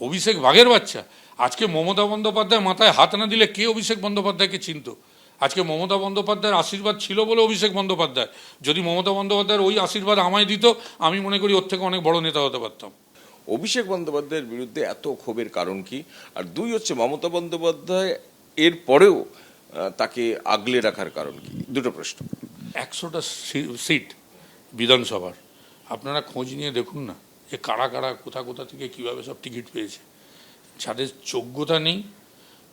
অভিষেক বাঘের বাচ্চা। আজকে মমতা বন্দ্যোপাধ্যায় মাথায় হাত না দিলে কে অভিষেক বন্দ্যোপাধ্যায়কে চিনত? আজকে মমতা বন্দ্যোপাধ্যায়ের আশীর্বাদ ছিল বলে অভিষেক বন্দ্যোপাধ্যায়। যদি মমতা বন্দ্যোপাধ্যায়ের ওই আশীর্বাদ আমায় দিত, আমি মনে করি ওর থেকে অনেক বড় নেতা হতে পারতাম। অভিষেক বন্দ্যোপাধ্যায়ের বিরুদ্ধে এত ক্ষোভের কারণ কি? আর দুই হচ্ছে, মমতা বন্দ্যোপাধ্যায় এর পরেও তাকে আগলে রাখার কারণ কি? দুটো প্রশ্ন। 100টা সিট বিধানসভার, আপনারা খোঁজ নিয়ে দেখুন না যে কারা কারা কোথা কোথা থেকে কীভাবে সব টিকিট পেয়েছে। যাদের যোগ্যতা নেই,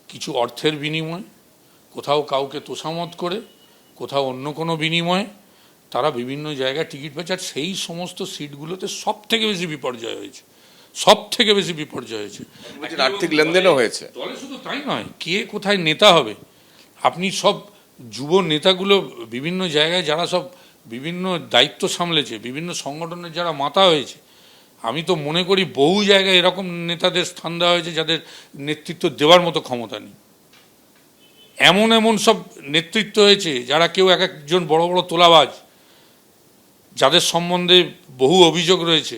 কিছু অর্থের বিনিময়, কোথাও কাউকে তোষামত করে, কোথাও অন্য কোনো বিনিময়ে তারা বিভিন্ন জায়গায় টিকিট পেয়েছে। আর সেই সমস্ত সিটগুলোতে সব থেকে বেশি বিপর্যয় হয়েছে, সব থেকে বেশি বিপর্যয় হয়েছে। আর্থিক লেনদেনও হয়েছে। দলে শুধু তাই নয়, কে কোথায় নেতা হবে। আপনি সব যুব নেতাগুলো বিভিন্ন জায়গায় যারা সব বিভিন্ন দায়িত্ব সামলেছে, বিভিন্ন সংগঠনের যারা মাথা হয়েছে, আমি তো মনে করি বহু জায়গায় এরকম নেতাদের স্থান দেওয়া হয়েছে যাদের নেতৃত্ব দেওয়ার মতো ক্ষমতা নেই। এমন এমন সব নেতৃত্ব হয়েছে যারা কেউ এক একজন বড় বড় তোলাবাজ, যাদের সম্বন্ধে বহু অভিযোগ রয়েছে।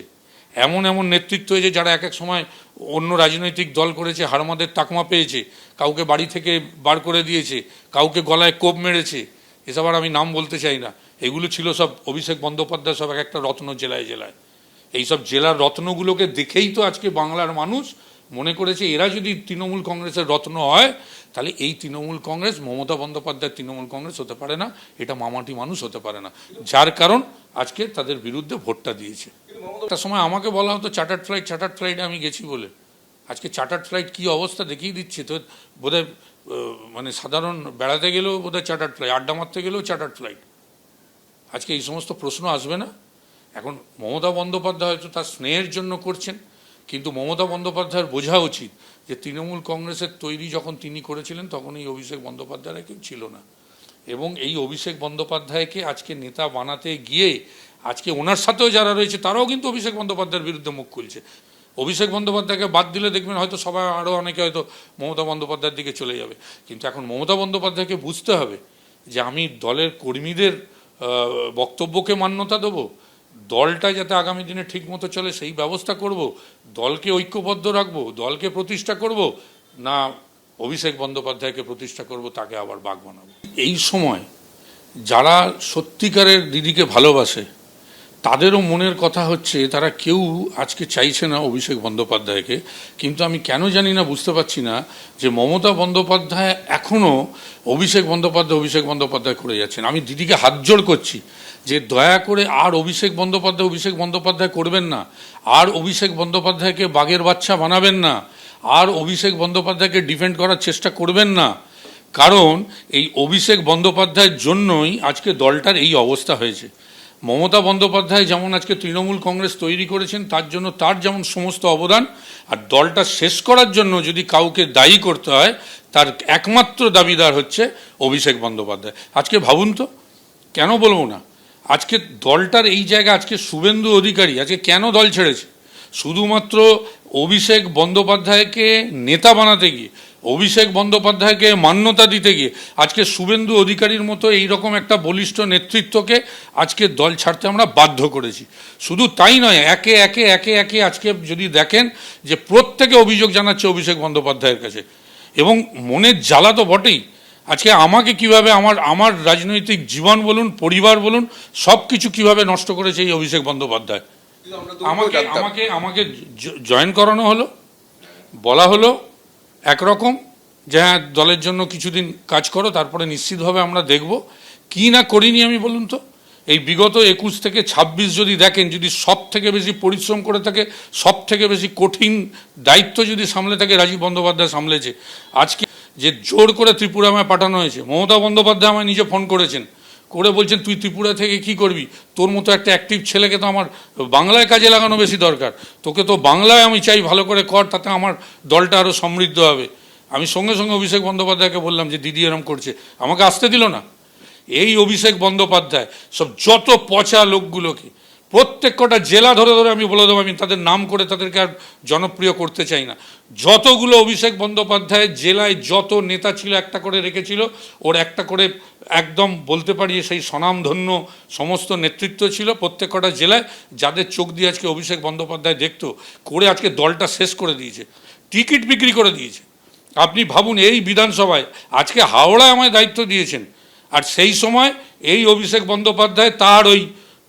এমন এমন নেতৃত্ব হয়েছে যারা এক এক সময় অন্য রাজনৈতিক দল করেছে, হারমাদের তাকমা পেয়েছে, কাউকে বাড়ি থেকে বার করে দিয়েছে, কাউকে গলায় কোপ মেরেছে। এসব আর আমি নাম বলতে চাই না। এগুলো ছিল সব অভিষেক বন্দ্যোপাধ্যায় সব এক একটা রত্ন জেলায় জেলায়। এইসব জেলার রত্নগুলোকে দেখেই তো আজকে বাংলার মানুষ মনে করেছে এরা যদি তৃণমূল কংগ্রেসের রত্ন হয়, তাহলে এই তৃণমূল কংগ্রেস মমতা বন্দ্যোপাধ্যায়ের তৃণমূল কংগ্রেস হতে পারে না, এটা মামাটি মানুষ হতে পারে না। যার কারণ আজকে তাদের বিরুদ্ধে ভোটটা দিয়েছে। একটা সময় আমাকে বলা হতো চার্টার্ড ফ্লাইটে আমি গেছি বলে। আজকে চার্টার্ড ফ্লাইট কী অবস্থা দেখিয়ে দিচ্ছে। তো বোধহয় মানে সাধারণ বেড়াতে গেলেও বোধহয় চার্টার্ড ফ্লাইট, আড্ডা মারতে গেলেও চার্টার্ড ফ্লাইট। আজকে এই সমস্ত প্রশ্ন আসবে না। এখন মমতা বন্দ্যোপাধ্যায় হয়তো তার স্নেহের জন্য করছেন, কিন্তু মমতা বন্দ্যোপাধ্যায়ের বোঝা উচিত যে তৃণমূল কংগ্রেসের তৈরি যখন তিনি করেছিলেন তখন এই অভিষেক বন্দ্যোপাধ্যায় কেউ ছিল না। এবং এই অভিষেক বন্দ্যোপাধ্যায়কে আজকে নেতা বানাতে গিয়ে আজকে ওনার সাথেও যারা রয়েছে তারাও কিন্তু অভিষেক বন্দ্যোপাধ্যায়ের বিরুদ্ধে মুখ খুলছে। অভিষেক বন্দ্যোপাধ্যায়কে বাদ দিলে দেখবেন হয়তো সবাই আরও অনেকে হয়তো মমতা বন্দ্যোপাধ্যায়ের দিকে চলে যাবে। কিন্তু এখন মমতা বন্দ্যোপাধ্যায়কে বুঝতে হবে যে আমি দলের কর্মীদের বক্তব্যকে মান্যতা দেবো, দলটা যাতে আগামী দিনে ঠিক মতো চলে সেই ব্যবস্থা করব, দলকে ঐক্যবদ্ধ রাখবো, দলকে প্রতিষ্ঠা করব, না অভিষেক বন্দ্যোপাধ্যায়কে প্রতিষ্ঠা করব, তাকে আবার বাঘ বানাবো। এই সময় যারা সত্যিকারের দিদিকে ভালোবাসে তাদেরও মনের কথা হচ্ছে তারা কেউ আজকে চাইছে না অভিষেক বন্দ্যোপাধ্যায়কে। কিন্তু আমি কেন জানি না, বুঝতে পারছি না যে মমতা বন্দ্যোপাধ্যায় এখনও অভিষেক বন্দ্যোপাধ্যায় করে যাচ্ছেন। আমি দিদিকে হাত জোড় করছি যে দয়া করে আর অভিষেক বন্দ্যোপাধ্যায় করবেন না, আর অভিষেক বন্দ্যোপাধ্যায়কে বাঘের বাচ্চা বানাবেন না, আর অভিষেক বন্দ্যোপাধ্যায়কে ডিফেন্ড করার চেষ্টা করবেন না। কারণ এই অভিষেক বন্দ্যোপাধ্যায়ের জন্যই আজকে দলটার এই অবস্থা হয়েছে। মমতা বন্দ্যোপাধ্যায় যেমন আজকে তৃণমূল কংগ্রেস তৈরি করেছেন, তার জন্য তার যেমন সমস্ত অবদান, আর দলটা শেষ করার জন্য যদি কাউকে দায়ী করতে হয় তার একমাত্র দাবিদার হচ্ছে অভিষেক বন্দ্যোপাধ্যায়। আজকে ভাবুন তো, কেন বলবো না, আজকে দলটার এই জায়গা আজকে শুভেন্দু অধিকারী আজকে কেন দল ছেড়েছে? শুধুমাত্র অভিষেক বন্দ্যোপাধ্যায়কে নেতা বানাতে গিয়ে, অভিষেক বন্দ্যোপাধ্যায়কে মান্যতা দিতে গিয়ে আজকে শুভেন্দু অধিকারীর মতো এইরকম একটা বলিষ্ঠ নেতৃত্বকে আজকে দল ছাড়তে আমরা বাধ্য করেছি। শুধু তাই নয়, একে একে একে একে আজকে যদি দেখেন যে প্রত্যেকে অভিযোগ জানাচ্ছে অভিষেক বন্দ্যোপাধ্যায়ের কাছে, এবং মনের জ্বালা তো বটেই। আজকে আমাকে কিভাবে আমার রাজনৈতিক জীবন বলুন, পরিবার বলুন, সব কিছু কীভাবে নষ্ট করেছে এই অভিষেক বন্দ্যোপাধ্যায়। আমাকে জয়েন করানো হলো, বলা হলো একরকম যে হ্যাঁ দলের জন্য কিছুদিন কাজ করো, তারপরে নিশ্চিতভাবে আমরা দেখব। কি না করিনি আমি বলুন তো। এই বিগত 21 থেকে 26 যদি দেখেন, যদি সব থেকে বেশি পরিশ্রম করে থাকে, সব থেকে বেশি কঠিন দায়িত্ব যদি সামলে থাকে রাজীব বন্দ্যোপাধ্যায় সামলেছে। আজকে যে জোর করে ত্রিপুরা আমায় পাঠানো হয়েছে, মমতা বন্দ্যোপাধ্যায় আমায় নিজে ফোন করেছেন, করে বলছেন তুই ত্রিপুরা থেকে কি করবি, তোর মতো একটা অ্যাক্টিভ ছেলেকে তো আমার বাংলায় কাজে লাগানো বেশি দরকার, তোকে তো বাংলায় আমি চাই ভালো করে কর, তাতে আমার দলটা আরও সমৃদ্ধ হবে। আমি সঙ্গে সঙ্গে অভিষেক বন্দ্যোপাধ্যায়কে বললাম যে দিদি এরম করছে, আমাকে আসতে দিল না। এই অভিষেক বন্দ্যোপাধ্যায় সব যত পচা লোকগুলোকে প্রত্যেক কটা জেলা ধরে ধরে আমি বলে দেবো, আমি তাদের নাম করে তাদেরকে আর জনপ্রিয় করতে চাই না। যতগুলো অভিষেক বন্দ্যোপাধ্যায়ের জেলায় যত নেতা ছিল একটা করে রেখেছিল, ওর একটা করে একদম বলতে পারি সেই স্বনামধন্য সমস্ত নেতৃত্ব ছিল প্রত্যেক কটা জেলায়, যাদের চোখ দিয়ে আজকে অভিষেক বন্দ্যোপাধ্যায় দেখতো, করে আজকে দলটা শেষ করে দিয়েছে, টিকিট বিক্রি করে দিয়েছে। আপনি ভাবুন, এই বিধানসভায় আজকে হাওড়ায় আমায় দায়িত্ব দিয়েছেন, আর সেই সময় এই অভিষেক বন্দ্যোপাধ্যায় তার ওই,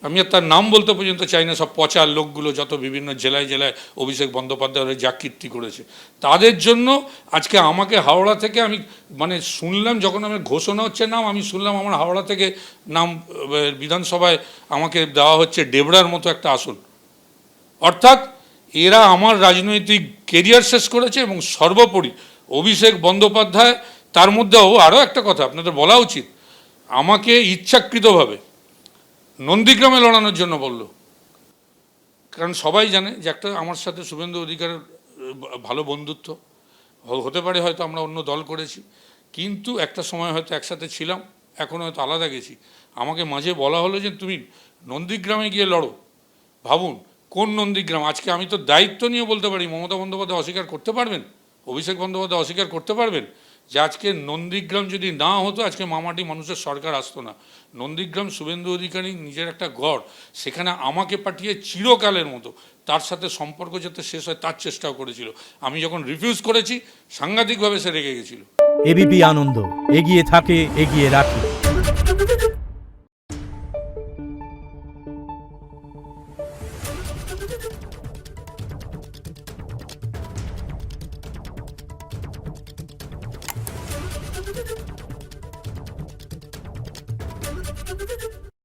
আমি আর তার নাম বলতে পর্যন্ত চাই না, সব পচা লোকগুলো যত বিভিন্ন জেলায় জেলায় অভিষেক বন্দ্যোপাধ্যায়ের যা কীর্তি করেছে, তাদের জন্য আজকে আমাকে হাওড়া থেকে আমি মানে শুনলাম, যখন আমার ঘোষণা হচ্ছে নাম, আমি শুনলাম আমার হাওড়া থেকে নাম বিধানসভায় আমাকে দেওয়া হচ্ছে ডেবরার মতো একটা আসন। অর্থাৎ এরা আমার রাজনৈতিক কেরিয়ার শেষ করেছে। এবং সর্বোপরি অভিষেক বন্দ্যোপাধ্যায়, তার মধ্যেও আরও একটা কথা আপনাদের বলা উচিত, আমাকে ইচ্ছাকৃতভাবে নন্দীগ্রামে লড়ানোর জন্য বলল। কারণ সবাই জানে যে একটা আমার সাথে শুভেন্দু অধিকারের ভালো বন্ধুত্ব হতে পারে, হয়তো আমরা অন্য দল করেছি, কিন্তু একটা সময় হয়তো একসাথে ছিলাম, এখন হয়তো আলাদা গেছি। আমাকে মাঝে বলা হলো যে তুমি নন্দীগ্রামে গিয়ে লড়ো। ভাবুন, কোন নন্দীগ্রাম? আজকে আমি তো দায়িত্ব নিয়ে বলতে পারি, মমতা বন্দ্যোপাধ্যায় অস্বীকার করতে পারবেন, অভিষেক বন্দ্যোপাধ্যায় অস্বীকার করতে পারবেন যে আজকে নন্দীগ্রাম যদি না হতো, আজকে মামাটি মানুষের সরকার আসতো না। নন্দীগ্রাম শুভেন্দু অধিকারী নিজের একটা গড়, সেখানে আমাকে পাঠিয়ে চিরকালের মতো তার সাথে সম্পর্ক যাতে শেষ হয় তার চেষ্টাও করেছিল। আমি যখন রিফিউজ করেছি, সাংঘাতিকভাবে সে রেগে গেছিল। এবিপি আনন্দ, এগিয়ে থাকে, এগিয়ে রাখে।